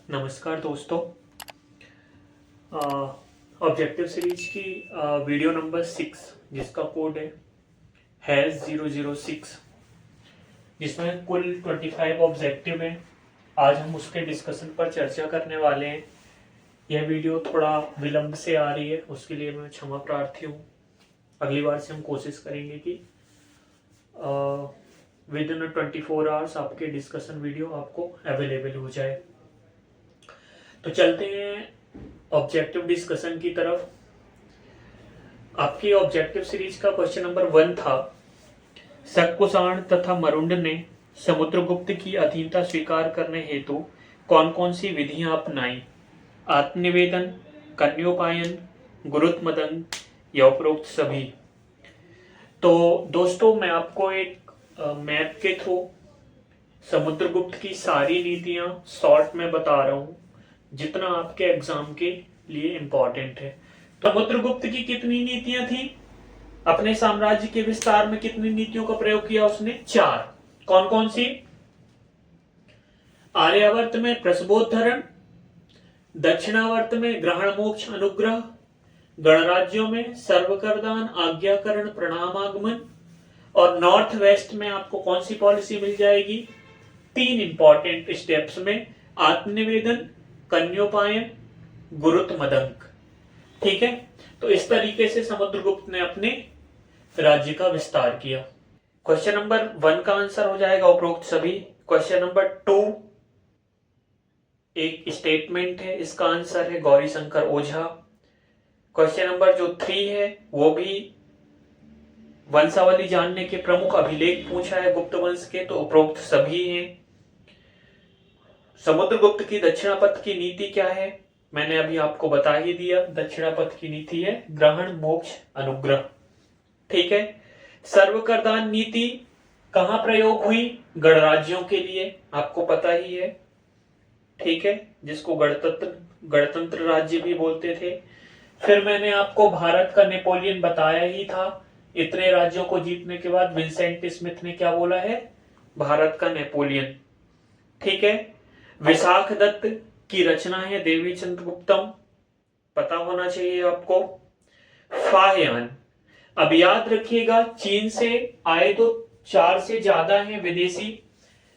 नमस्कार दोस्तों। Objective series की वीडियो नंबर 6 जिसका कोड है हैज़ 006, जिसमें कुल 25 ऑब्जेक्टिव हैं। आज हम उसके डिस्कशन पर चर्चा करने वाले हैं। यह वीडियो थोड़ा विलंब से आ रही है, उसके लिए मैं क्षमा प्रार्थी हूँ। अगली बार से हम कोशिश करेंगे कि विद इन 24 आवर्स आपके डिस्कशन वीडियो आपको अवेलेबल हो जाए। तो चलते हैं ऑब्जेक्टिव डिस्कशन की तरफ। आपकी ऑब्जेक्टिव सीरीज का क्वेश्चन नंबर 1 था, सक्कुसाण तथा मरुंड ने समुद्रगुप्त की अधीनता स्वीकार करने हेतु कौन कौन सी विधियां अपनाई? आत्मनिवेदन, कन्योपायन, गुरुत्मदन या उपरोक्त सभी। तो दोस्तों, मैं आपको एक मैप के थ्रू समुद्रगुप्त की सारी नीतियां शॉर्ट में बता रहा हूं, जितना आपके एग्जाम के लिए इंपॉर्टेंट है। तो समुद्रगुप्त की कितनी नीतियां थी? अपने साम्राज्य के विस्तार में कितनी नीतियों का प्रयोग किया उसने? 4। कौन कौन सी? आर्यावर्त में प्रसवोद्धरण, दक्षिणावर्त में ग्रहण मोक्ष अनुग्रह, गणराज्यों में सर्वकरदान आज्ञाकरण प्रणामागमन, और नॉर्थ वेस्ट में आपको कौन सी पॉलिसी मिल जाएगी? 3 इंपॉर्टेंट स्टेप्स में, आत्मनिवेदन, कन्योपायन, गुरुत्मदंक। ठीक है, तो इस तरीके से समुद्रगुप्त ने अपने राज्य का विस्तार किया। क्वेश्चन नंबर 1 का आंसर हो जाएगा उपरोक्त सभी। क्वेश्चन नंबर 2 एक स्टेटमेंट है, इसका आंसर है गौरीशंकर ओझा। क्वेश्चन नंबर जो 3 है वो भी वंशावली जानने के प्रमुख अभिलेख पूछा है गुप्त वंश के, तो उपरोक्त सभी हैं। समुद्रगुप्त की दक्षिणापथ की नीति क्या है? मैंने अभी आपको बता ही दिया। दक्षिणापथ की नीति है ग्रहण मोक्ष अनुग्रह। ठीक है, सर्वकरदान नीति कहां प्रयोग हुई? गणराज्यों के लिए, आपको पता ही है। ठीक है, जिसको गणतंत्र राज्य भी बोलते थे। फिर मैंने आपको भारत का नेपोलियन बताया ही था। इतने राज्यों को जीतने के बाद विंसेंट स्मिथ ने क्या बोला है? भारत का नेपोलियन। ठीक है, विशाख दत्त की रचना है देवी चंद्रगुप्तम, पता होना चाहिए आपको। फाहयान, अब याद रखिएगा, चीन से आए तो 4 से ज्यादा हैं विदेशी,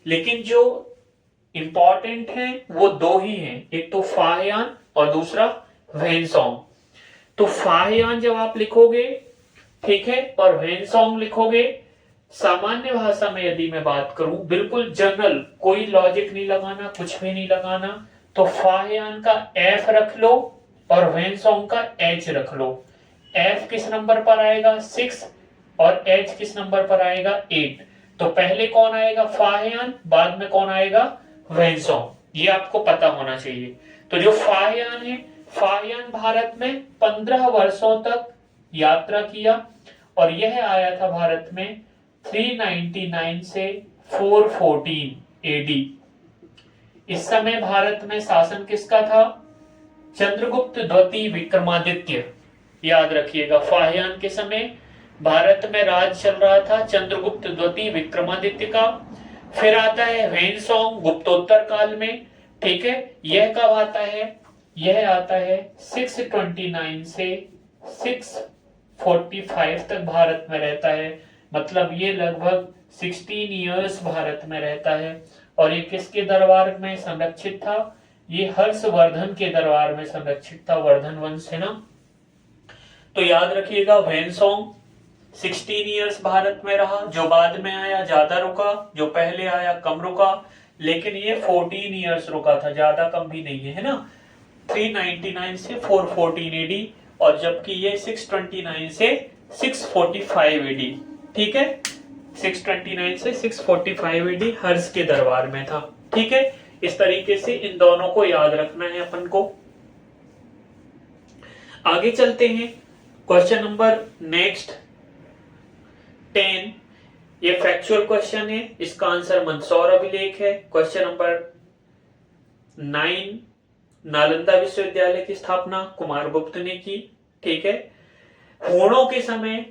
लेकिन जो इंपॉर्टेंट हैं वो 2 ही हैं, एक तो फाहयान और दूसरा वेनसोंग। तो फाहयान जब आप लिखोगे, ठीक है, और वेनसोंग लिखोगे, सामान्य भाषा में यदि मैं बात करूं, बिल्कुल जनरल, कोई लॉजिक नहीं लगाना, कुछ भी नहीं लगाना, तो फाहयान का एफ रख लो और वेनसोंग का एच रख लो। एफ किस नंबर पर आएगा? 6, और एच किस नंबर पर आएगा? 8। तो पहले कौन आएगा? फाहयान, बाद में कौन आएगा? वेनसोंग। ये आपको पता होना चाहिए। तो जो फाहयान है, फाहयान भारत में 15 वर्षों तक यात्रा किया, और यह आया था भारत में 399 से 414 एडी। इस समय भारत में शासन किसका था? चंद्रगुप्त द्वितीय विक्रमादित्य। याद रखिएगा, फाहयान के समय भारत में राज चल रहा था चंद्रगुप्त द्वितीय विक्रमादित्य का। फिर आता है वेनसोंग गुप्तोत्तर काल में। ठीक है, यह कब आता है? यह आता है 629 से 645 तक भारत में रहता है। मतलब ये लगभग 16 इयर्स भारत में रहता है। और ये किसके दरबार में संरक्षित था? ये हर्षवर्धन के दरबार में संरक्षित था। वर्धन वंश है ना। तो याद रखिएगा, वेनसोंग 16 इयर्स भारत में रहा। जो बाद में आया ज्यादा रुका, जो पहले आया कम रुका, लेकिन ये 14 इयर्स रुका था, ज्यादा कम भी नहीं है ना। 399 से 414 एडी, और जबकि ये 629 से 645 एडी। ठीक है, 629 से 645 एडी हर्ष के दरबार में था। ठीक है, इस तरीके से इन दोनों को याद रखना है अपन को। आगे चलते हैं। क्वेश्चन नंबर नेक्स्ट 10, ये फैक्चुअल क्वेश्चन है, इसका आंसर मंदसौर अभिलेख है। क्वेश्चन नंबर 9, नालंदा विश्वविद्यालय की स्थापना कुमारगुप्त ने की। ठीक है, हूणों के समय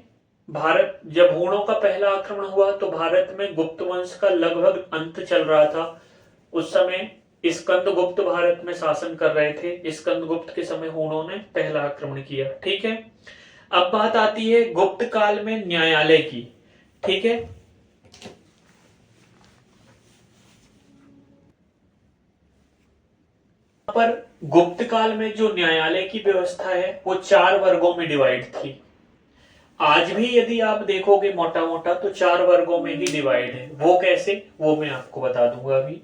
भारत, जब हूणों का पहला आक्रमण हुआ तो भारत में गुप्त वंश का लगभग अंत चल रहा था। उस समय स्कंदगुप्त भारत में शासन कर रहे थे। स्कंदगुप्त के समय हूणों ने पहला आक्रमण किया। ठीक है, अब बात आती है गुप्त काल में न्यायालय की। ठीक है, पर गुप्त काल में जो न्यायालय की व्यवस्था है वो 4 वर्गों में डिवाइड थी। आज भी यदि आप देखोगे मोटा मोटा तो 4 वर्गों में ही डिवाइड है। वो कैसे, वो मैं आपको बता दूंगा अभी।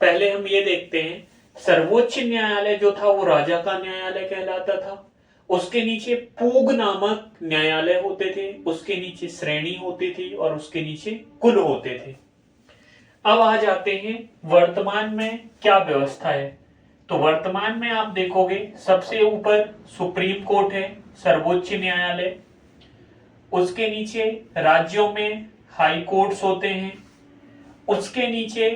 पहले हम ये देखते हैं, सर्वोच्च न्यायालय जो था वो राजा का न्यायालय कहलाता था। उसके नीचे पूग नामक न्यायालय होते थे, उसके नीचे श्रेणी होती थी और उसके नीचे कुल होते थे। अब आ जाते हैं वर्तमान में क्या व्यवस्था है। तो वर्तमान में आप देखोगे सबसे ऊपर सुप्रीम कोर्ट है, सर्वोच्च न्यायालय। उसके नीचे राज्यों में हाई कोर्ट्स होते हैं, उसके नीचे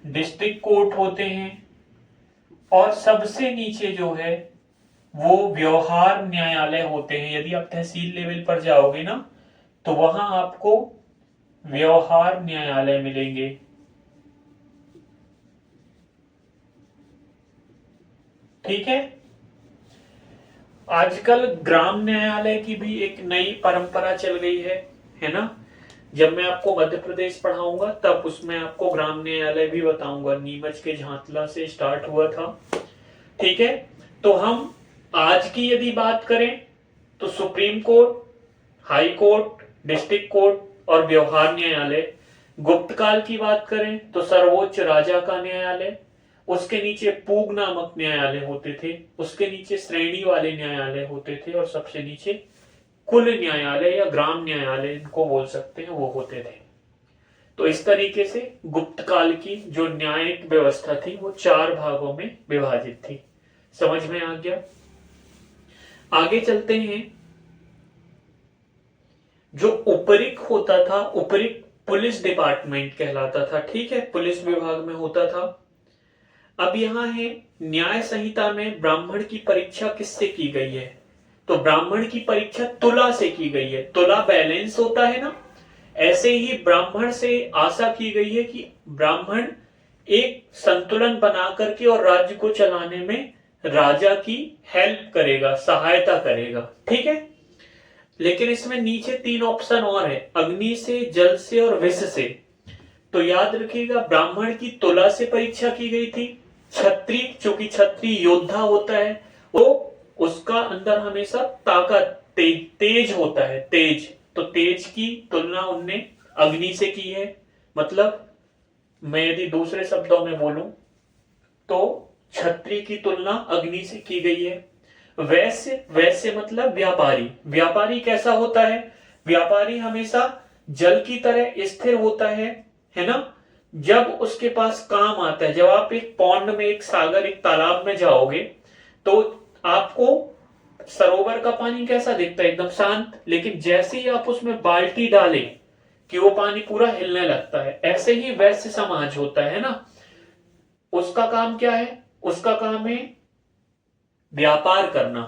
डिस्ट्रिक्ट कोर्ट होते हैं, और सबसे नीचे जो है वो व्यवहार न्यायालय होते हैं। यदि आप तहसील लेवल पर जाओगे ना तो वहां आपको व्यवहार न्यायालय मिलेंगे। ठीक है, आजकल ग्राम न्यायालय की भी एक नई परंपरा चल गई है ना। जब मैं आपको मध्य प्रदेश पढ़ाऊंगा तब उसमें आपको ग्राम न्यायालय भी बताऊंगा। नीमच के झांतला से स्टार्ट हुआ था। ठीक है, तो हम आज की यदि बात करें तो supreme court, high court, district court और व्यवहार न्यायालय। गुप्त काल की बात करें तो सर्वोच्च राजा का न्यायालय, उसके नीचे पूग नामक न्यायालय होते थे, उसके नीचे श्रेणी वाले न्यायालय होते थे और सबसे नीचे कुल न्यायालय या ग्राम न्यायालय इनको बोल सकते हैं वो होते थे। तो इस तरीके से गुप्त काल की जो न्यायिक व्यवस्था थी वो 4 भागों में विभाजित थी। समझ में आ गया? आगे चलते हैं। जो उपरिक होता था, उपरिक पुलिस डिपार्टमेंट कहलाता था। ठीक है, पुलिस विभाग में होता था। अब यहां है न्याय संहिता में ब्राह्मण की परीक्षा किससे की गई है? तो ब्राह्मण की परीक्षा तुला से की गई है। तुला बैलेंस होता है ना, ऐसे ही ब्राह्मण से आशा की गई है कि ब्राह्मण एक संतुलन बना करके और राज्य को चलाने में राजा की हेल्प करेगा, सहायता करेगा। ठीक है, लेकिन इसमें नीचे 3 ऑप्शन और है, अग्नि से, जल से और विष से। तो याद रखिएगा, ब्राह्मण की तुला से परीक्षा की गई थी। क्षत्रिय, चूंकि क्षत्रिय योद्धा होता है, वो उसका अंदर हमेशा ताकत, तेज होता है, तेज। तो तेज की तुलना उनने अग्नि से की है। मतलब मैं यदि दूसरे शब्दों में बोलूं तो क्षत्रिय की तुलना अग्नि से की गई है। वैश्य, वैश्य मतलब व्यापारी। व्यापारी कैसा होता है? व्यापारी हमेशा जल की तरह स्थिर होता है ना। जब उसके पास काम आता है, जब आप एक पौंड में, एक सागर, एक तालाब में जाओगे तो आपको सरोवर का पानी कैसा दिखता है? एकदम शांत। लेकिन जैसे ही आप उसमें बाल्टी डालें कि वो पानी पूरा हिलने लगता है। ऐसे ही वैश्य समाज होता है ना। उसका काम क्या है? उसका काम है व्यापार करना।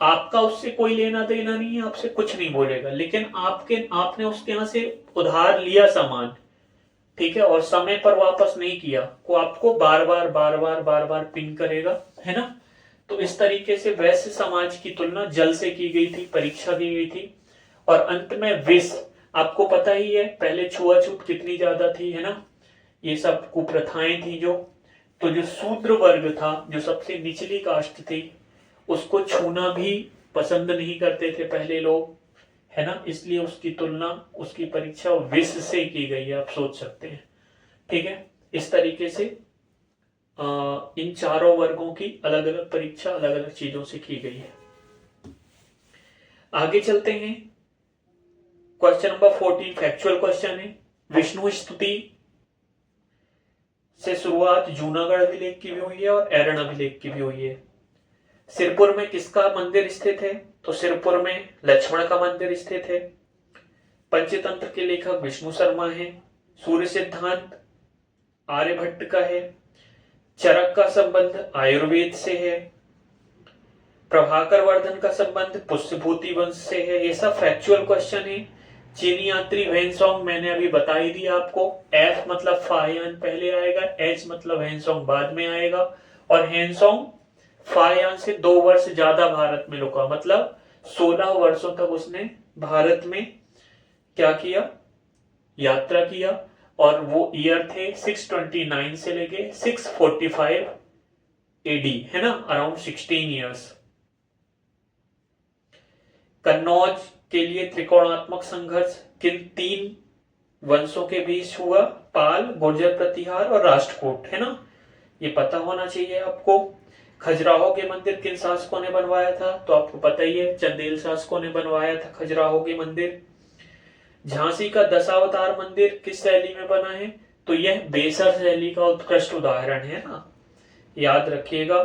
आपका उससे कोई लेना देना नहीं है, आपसे कुछ नहीं बोलेगा, लेकिन आपने उसके यहां से उधार लिया सामान, ठीक है, और समय पर वापस नहीं किया, वो आपको बार बार बार बार बार बार पिंग करेगा, है ना। तो इस तरीके से वैश्य समाज की तुलना जल से की गई थी, परीक्षा की गई थी। और अंत में विष। आपको पता ही है पहले छुआछूत कितनी ज्यादा थी, है ना। ये सब कुप्रथाएं थी जो। तो जो शूद्र वर्ग था, जो सबसे निचली कास्ट थी, उसको छूना भी पसंद नहीं करते थे पहले लोग, है ना। इसलिए उसकी तुलना, उसकी परीक्षा विष से की गई है, आप सोच सकते हैं। ठीक है, इस तरीके से इन चारों वर्गों की अलग अलग परीक्षा अलग अलग चीजों से की गई है। आगे चलते हैं। क्वेश्चन नंबर 14 फैक्चुअल क्वेश्चन है। विष्णु स्तुति से शुरुआत जूनागढ़ अभिलेख की भी हुई है और एरन अभिलेख की भी हुई है। सिरपुर में किसका मंदिर स्थित है? तो सिरपुर में लक्ष्मण का मंदिर स्थित है। पंचतंत्र के लेखक विष्णु शर्मा है। सूर्य सिद्धांत आर्यभट्ट का है। चरक का संबंध आयुर्वेद से है। प्रभाकर वर्धन का संबंध पुष्यभूति वंश से है। ये सब फैक्चुअल क्वेश्चन है। चीनी यात्री वेनसोंग मैंने अभी बता ही दिया आपको। एफ मतलब फायान पहले आएगा, एच मतलब हेनसोंग बाद में आएगा, और हेनसोंग फायान से 2 वर्ष ज्यादा भारत में रुका, मतलब 16 वर्षों तक उसने भारत में क्या किया, यात्रा किया। और वो ईयर थे 629 से लेके 645 एडी, है ना, अराउंड 16 ईयर्स। कन्नौज के लिए त्रिकोणात्मक संघर्ष किन 3 वंशों के बीच हुआ? पाल, गुर्जर प्रतिहार और राष्ट्रकूट, है ना, ये पता होना चाहिए आपको। खजुराहो के मंदिर किन शासकों ने बनवाया था? तो आपको पता ही है, चंदेल शासकों ने बनवाया था खजुराहो के मंदिर। झांसी का दशावतार मंदिर किस शैली में बना है? तो यह बेसर शैली का उत्कृष्ट उदाहरण है ना, याद रखिएगा।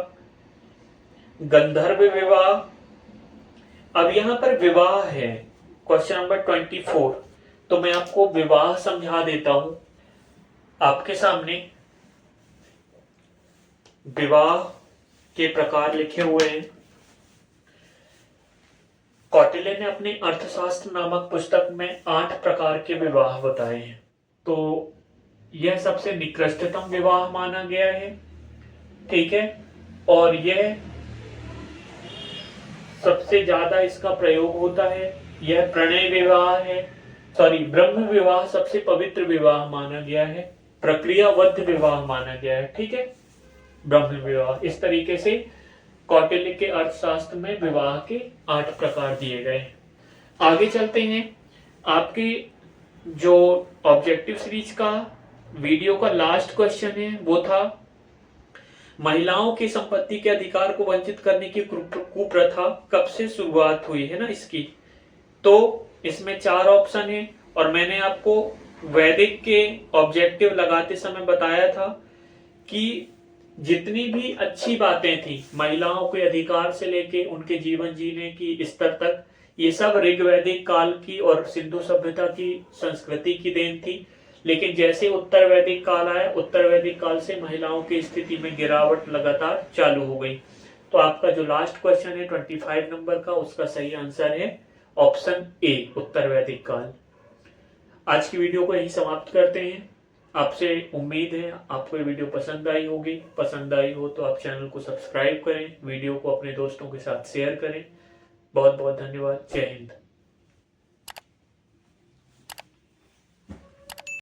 गंधर्व विवाह, अब यहां पर विवाह है, क्वेश्चन नंबर 24, तो मैं आपको विवाह समझा देता हूं। आपके सामने विवाह के प्रकार लिखे हुए हैं। कौटिल्य ने अपने अर्थशास्त्र नामक पुस्तक में 8 प्रकार के विवाह बताए हैं। तो यह सबसे निकृष्टतम विवाह माना गया है, ठीक है, और यह सबसे ज्यादा इसका प्रयोग होता है। यह प्रणय विवाह है, ब्रह्म विवाह सबसे पवित्र विवाह माना गया है, प्रक्रियाबद्ध विवाह माना गया है, ठीक है, ब्रह्म विवाह। इस तरीके से कौटिल्य के अर्थशास्त्र में विवाह के 8 प्रकार दिए गए। आगे चलते हैं। आपकी जो ऑब्जेक्टिव सीरीज का वीडियो का लास्ट क्वेश्चन है वो था महिलाओं की संपत्ति के अधिकार को वंचित करने की कुप्रथा कब से शुरुआत हुई, है ना इसकी। तो इसमें 4 ऑप्शन है, और मैंने आपको वैदिक के ऑब्जेक्टिव लगाते समय बताया था कि जितनी भी अच्छी बातें थी महिलाओं के अधिकार से लेके उनके जीवन जीने की स्तर तक, ये सब ऋग्वैदिक काल की और सिंधु सभ्यता की संस्कृति की देन थी। लेकिन जैसे उत्तर वैदिक काल आया, उत्तर वैदिक काल से महिलाओं की स्थिति में गिरावट लगातार चालू हो गई। तो आपका जो लास्ट क्वेश्चन है 25 नंबर का, उसका सही आंसर है ऑप्शन ए, उत्तर वैदिक काल। आज की वीडियो को यही समाप्त करते हैं। आपसे उम्मीद है आपको ये वीडियो पसंद आई होगी। पसंद आई हो तो आप चैनल को सब्सक्राइब करें, वीडियो को अपने दोस्तों के साथ शेयर करें। बहुत बहुत धन्यवाद। जय हिंद।